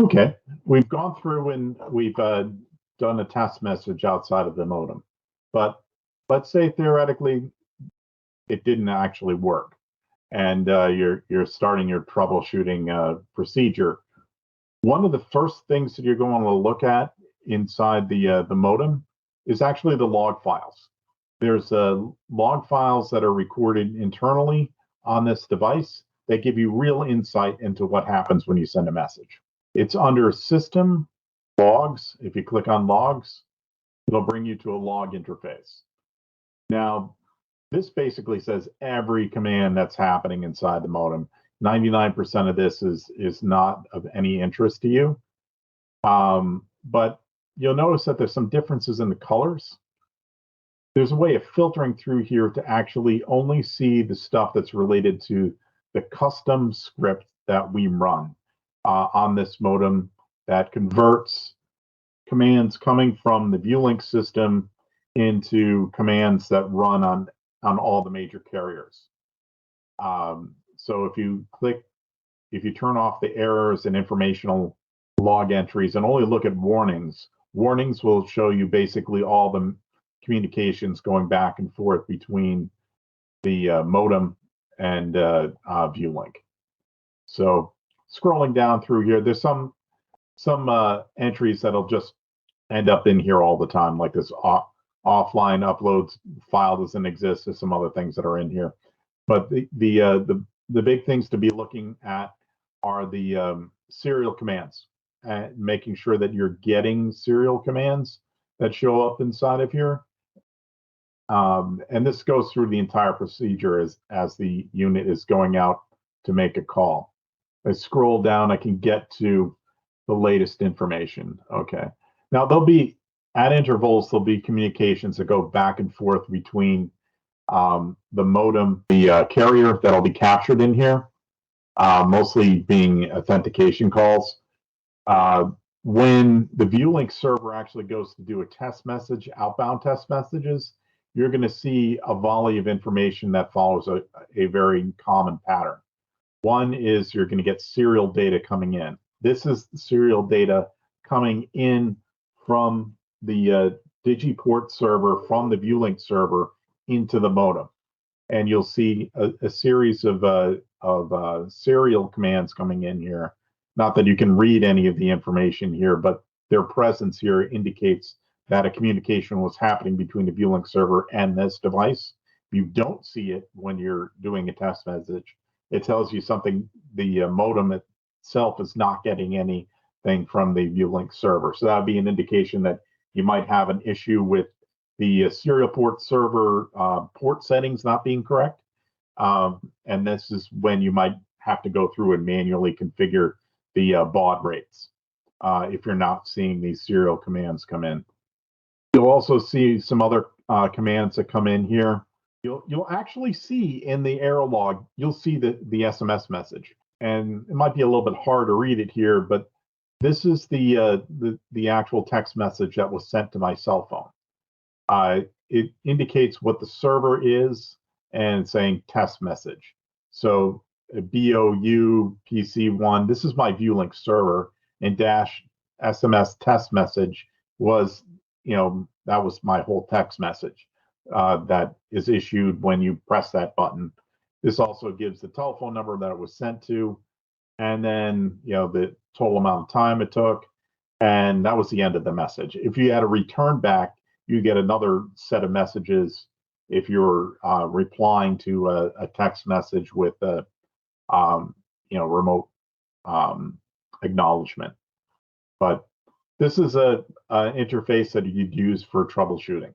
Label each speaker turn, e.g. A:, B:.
A: Okay, we've gone through and we've done a test message outside of the modem, but let's say theoretically it didn't actually work, and you're starting your troubleshooting procedure. One of the first things that you're going to look at inside the modem is actually the log files. There's log files that are recorded internally on this device that give you real insight into what happens when you send a message. It's under System, Logs. If you click on Logs, it'll bring you to a log interface. Now, this basically says every command that's happening inside the modem. 99% of this is not of any interest to you. But you'll notice that there's some differences in the colors. There's a way of filtering through here to actually only see the stuff that's related to the custom script that we run on this modem that converts commands coming from the viewLinc system into commands that run on all the major carriers. So if you turn off the errors and informational log entries and only look at warnings, warnings will show you basically all the communications going back and forth between the modem and viewLinc. So scrolling down through here, there's some entries that'll just end up in here all the time, like this offline uploads file doesn't exist. There's some other things that are in here, but the big things to be looking at are the serial commands, and making sure that you're getting serial commands that show up inside of here. And this goes through the entire procedure as the unit is going out to make a call. I scroll down, I can get to the latest information. Okay. Now there'll be, at intervals, there'll be communications that go back and forth between the modem, the carrier that'll be captured in here, mostly being authentication calls. When the viewLinc server actually goes to do a test message, outbound test messages, you're going to see a volley of information that follows a very common pattern. One is you're going to get serial data coming in. This is the serial data coming in from the Digiport server, from the viewLinc server into the modem. And you'll see a series of serial commands coming in here. Not that you can read any of the information here, but their presence here indicates that a communication was happening between the viewLinc server and this device. You don't see it when you're doing a test message. It tells you something, the modem itself is not getting anything from the viewLinc server. So that would be an indication that you might have an issue with the serial port server port settings not being correct. And this is when you might have to go through and manually configure the baud rates if you're not seeing these serial commands come in. You'll also see some other commands that come in here. You'll actually see in the error log, you'll see the SMS message. And it might be a little bit hard to read it here, but this is the actual text message that was sent to my cell phone. It indicates what the server is and saying test message. So BOU PC1, this is my viewLinc server, and dash SMS test message was, that was my whole text message that is issued when you press that button. This also gives the telephone number that it was sent to, and then the total amount of time it took, and that was the end of the message. If you had a return back, you get another set of messages if you're replying to a text message with a remote acknowledgement. But this is an interface that you'd use for troubleshooting.